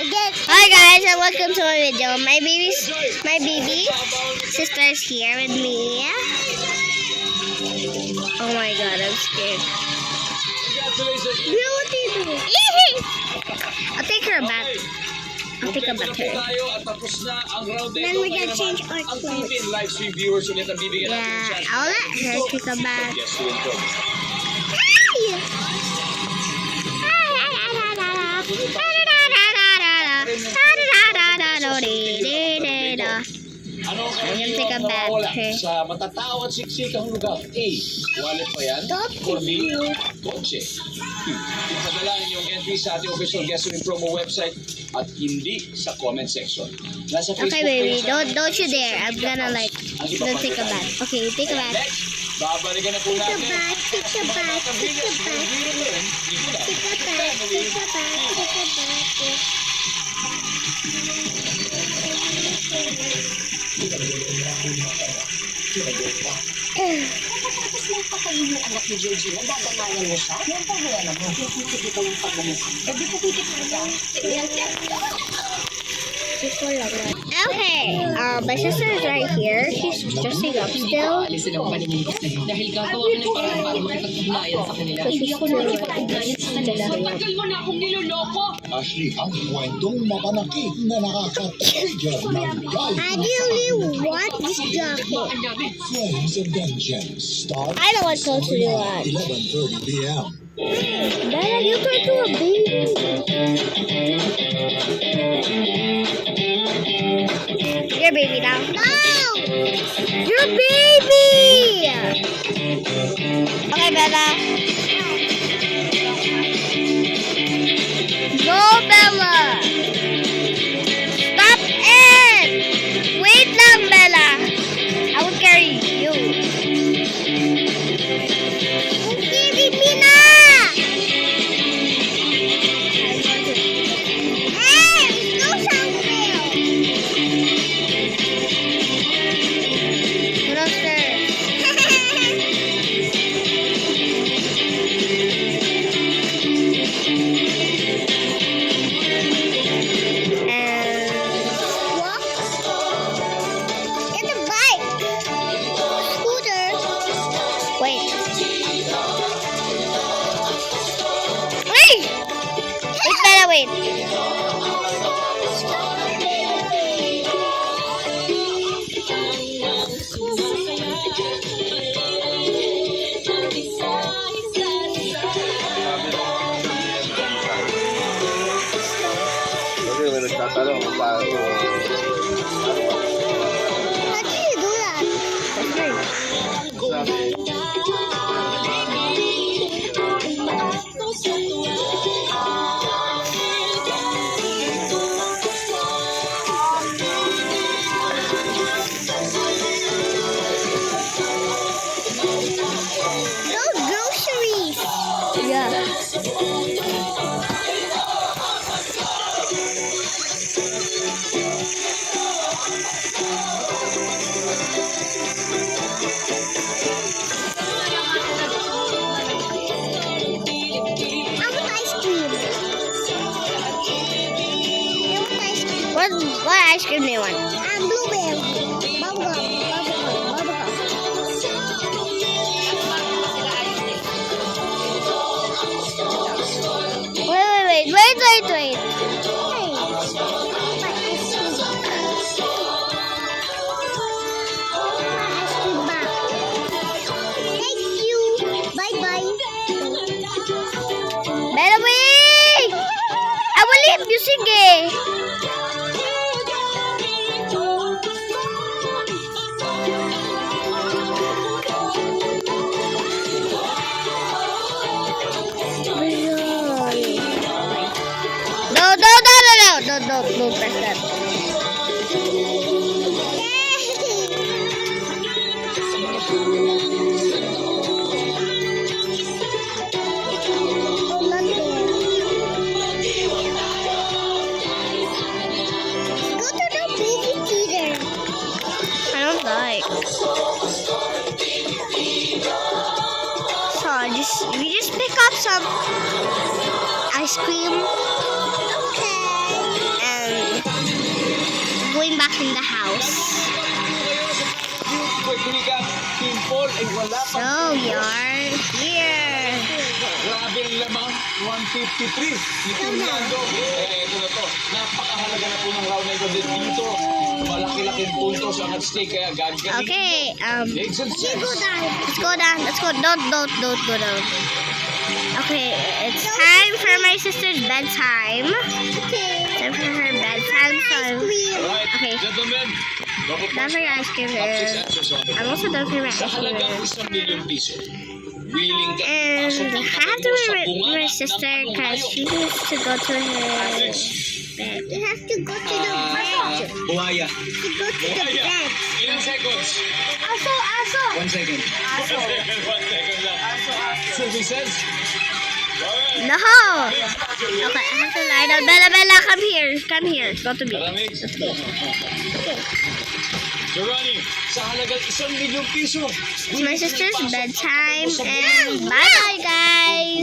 Hi guys, and welcome to my video. My baby sister's here with me. Oh my god, I'm scared. What do you do? I'll take her back. I'll take a bath her. Then we can change our clothes. Yeah, I'll let her take a bath. I'm gonna take a bath here. Sa matatawa at siksikang lugar. A. Wallet pa yan? Or B. Kotse. Ipadala ninyong entry sa ating official guest win promo website at hindi sa comment section. Nasa Facebook Okay, baby, page don't you dare. I'm gonna take a bath. Okay, take a bath. Next, babalikan na po natin. Take a bath. Tapos lang patayin yung anak ni Georgina, dadamayan mo siya. Yan pa wala naman. Titigil ka yung paglamusin. Hindi ko titigil ka dyan. Okay, my sister is right here. She's dressing up still. Alisin ang paninigas na yun. Dahil gagawa ka ng parang para makipag-ugnayan sa kanila. So she's still Makipag-ugnayan sa kanila. Matagal mo na akong niloloko! Ashley, ang kwentong mapanakit na nakaka-trigger ng galit. I really want this jacket. Flames of Vengeance start I don't want to go to the lot. 11:30 p.m. Dad, you turn to a baby. Your baby now. No! Your baby! Okay, Bella. Go, Bella! Stop it! Wait lang, Bella. I will carry you. Carry me na! Hey, go somewhere. Go downstairs. Walk. Get a bike. Scooter. Wait. Wait! Wait, Bella, wait. Kasi may nagtatanong kung paano. How do you do that? That's great. Sabi, Those groceries. Yeah. I want ice cream. I want ice cream. What ice cream do you want? Blueberry. Bubblegum. Wait. Thank you. Bye. Bella, wait! I will leave you, sige. No, don't press that. Go to the movie theater. I don't like. So we just pick up some ice cream. Okay. going back in the house. Quick recap, Team Paul ay wala pa. So we are here. Grabe ang lamang, 153 ni Team Lando. Ito na to, napakahalaga na po ng round na ito dito. Malaki-laking puntos ang at stake, kaya gagaling. Okay, Legs and sets. let's go down. Let's go. Don't go down. Okay, it's time for my sister's bedtime. Time for her bedtime. So, Alright, okay. gentlemen. Done for your ice cream. Up 6 answers on the I'm also done for my Sa ice cream. halagang 1 milyon piso, willing ka And ipasok ang I have to kamay mo sa be with bunganga my ng ano, sister anong because hayop? she needs to go to her bed. You have to go to the bed. Buhaya. You go to the Buhaya. bed. Ilang seconds? Aso. 1 second. 1 second lang. Silly says. No! Okay, I have to lie down. Bella, come here. Come here. Go to me. Maraming. Johnny, sa halagang 1 milyon piso. It's my sister's bedtime and bye-bye, guys!